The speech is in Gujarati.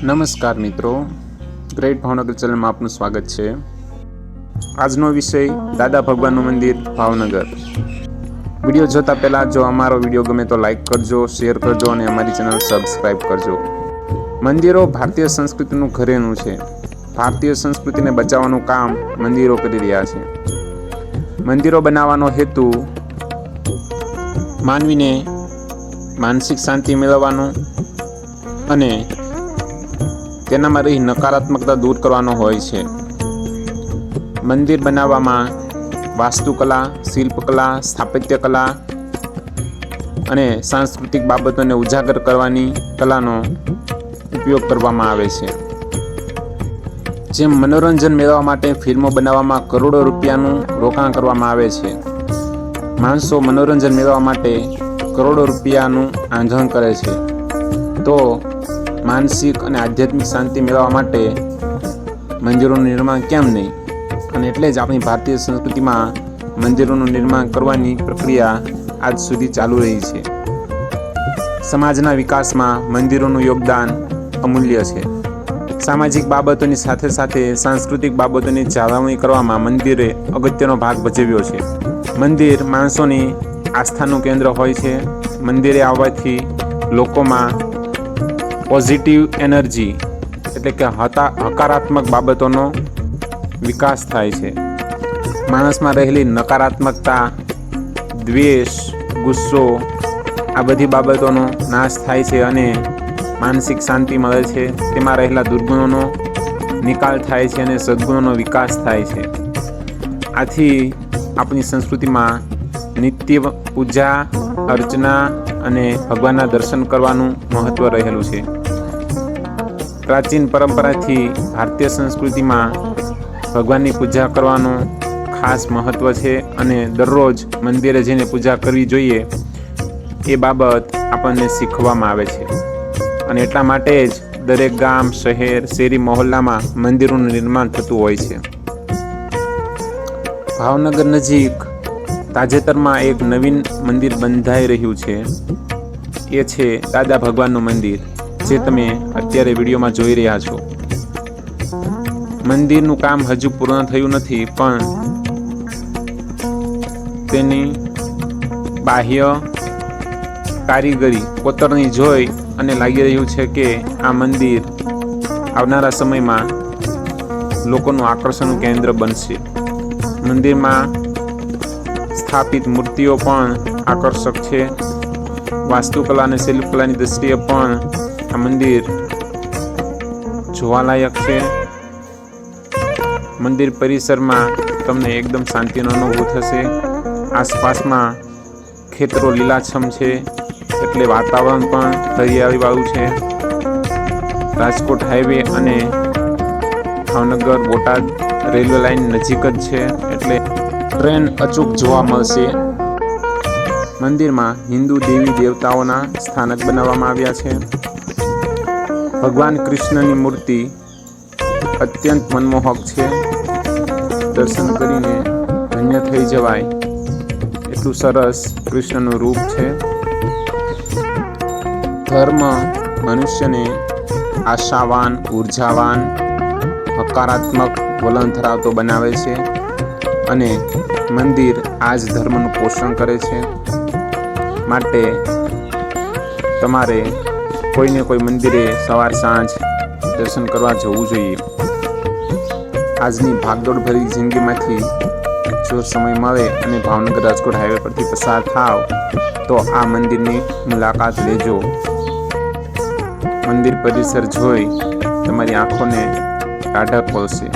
નમસ્કાર મિત્રો, ગ્રેટ ભાવનગર ચેનલમાં આપનું સ્વાગત છે। આજનો વિષય દાદા ભગવાનનું મંદિર ભાવનગર। વિડીયો જોતા પહેલાં જો અમારો વિડીયો ગમે તો લાઈક કરજો, શેર કરજો અને અમારી ચેનલ સબસ્ક્રાઈબ કરજો। મંદિરો ભારતીય સંસ્કૃતિનું ઘરેણું છે। ભારતીય સંસ્કૃતિને બચાવવાનું કામ મંદિરો કરી રહ્યા છે। મંદિરો બનાવવાનો હેતુ માનવીને માનસિક શાંતિ મેળવવાનો અને તેનામાં રહી નકારાત્મકતા દૂર કરવાનો હોય છે। મંદિર બનાવવામાં વાસ્તુકલા, શિલ્પકલા, સ્થાપત્યકલા અને સાંસ્કૃતિક બાબતોને ઉજાગર કરવાની કલાનો ઉપયોગ કરવામાં આવે છે। જેમ મનોરંજન મેળવવા માટે ફિલ્મો બનાવવામાં કરોડો રૂપિયાનું રોકાણ કરવામાં આવે છે, માણસો મનોરંજન મેળવવા માટે કરોડો રૂપિયાનું આંધણ કરે છે, તો માનસિક અને આધ્યાત્મિક શાંતિ મેળવવા માટે મંદિરોનું નિર્માણ કેમ નહીં? અને એટલે જ આપણી ભારતીય સંસ્કૃતિમાં મંદિરોનું નિર્માણ કરવાની પ્રક્રિયા આજ સુધી ચાલુ રહી છે। સમાજના વિકાસમાં મંદિરોનું યોગદાન અમૂલ્ય છે। સામાજિક બાબતોની સાથે સાથે સાંસ્કૃતિક બાબતોની જાળવણી કરવામાં મંદિરે અગત્યનો ભાગ ભજવ્યો છે। મંદિર માણસોની આસ્થાનું કેન્દ્ર હોય છે। મંદિરે આવવાથી લોકોમાં પોઝિટિવ એનર્જી એટલે કે હકારાત્મક બાબતોનો વિકાસ થાય છે। માણસમાં રહેલી નકારાત્મકતા, દ્વેષ, ગુસ્સો આ બધી બાબતોનો નાશ થાય છે અને માનસિક શાંતિ મળે છે। તેમાં રહેલા દુર્ગુણોનો નિકાલ થાય છે અને સદ્ગુણોનો વિકાસ થાય છે। આથી આપણી સંસ્કૃતિમાં નિત્ય પૂજા, અર્ચના અને ભગવાનના દર્શન કરવાનું મહત્ત્વ રહેલું છે। પ્રાચીન પરંપરાથી ભારતીય સંસ્કૃતિમાં ભગવાનની પૂજા કરવાનું ખાસ મહત્ત્વ છે અને દરરોજ મંદિરે જઈને પૂજા કરવી જોઈએ એ બાબત આપણને શીખવવામાં આવે છે। અને એટલા માટે જ દરેક ગામ, શહેર, શેરી, મહોલ્લામાં મંદિરોનું નિર્માણ થતું હોય છે। ભાવનગર નજીક તાજેતરમાં એક નવીન મંદિર બંધાઈ રહ્યું છે, એ છે દાદા ભગવાનનું મંદિર, જે તમે અત્યારે વિડીયોમાં જોઈ રહ્યા છો। મંદિરનું કામ હજુ પૂર્ણ થયું નથી, પણ તેની બાહ્ય કારીગરી કોતરણી જોઈ અને લાગી રહ્યું છે કે આ મંદિર આવનારા સમયમાં લોકોનું આકર્ષણનું કેન્દ્ર બનશે। મંદિરમાં સ્થાપિત મૂર્તિઓ પણ આકર્ષક છે। વાસ્તુકલા અને શિલ્પકલાની દૃષ્ટિએ પણ આ મંદિર જોવાલાયક છે। મંદિર પરિસરમાં તમને એકદમ શાંતિનો અનુભવ થશે। આસપાસમાં ખેતરો લીલાછમ છે, એટલે વાતાવરણ પણ હરિયાળીવાળું છે। રાજકોટ હાઈવે અને ભાવનગર બોટાદ રેલવે લાઇન નજીક જ છે, એટલે ટ્રેન અચૂક જોવા મળશે। મંદિરમાં હિન્દુ દેવી દેવતાઓના સ્થાનક બનાવવામાં આવ્યા છે। ભગવાન કૃષ્ણની મૂર્તિ અત્યંત મનમોહક છે। દર્શન કરીને ધન્ય થઈ જવાય એટલું સરસ કૃષ્ણનું રૂપ છે। ધર્મ મનુષ્યને આશાવાન, ઉર્જાવાન, હકારાત્મક વલણ ધરાવતો બનાવે છે અને મંદિર આ જ ધર્મનું પોષણ કરે છે। માટે તમારે કોઈને કોઈ મંદિરે સવાર સાંજ દર્શન કરવા જવું જોઈએ। આજની ભાગદોડભરી જિંદગીમાંથી જો સમય મળે અને ભાવનગર રાજકોટ હાઈવે પરથી પસાર થાવ તો આ મંદિરની મુલાકાત લેજો। મંદિર પરિસર જોઈ તમારી આંખોને ટાઢક ખોલશે।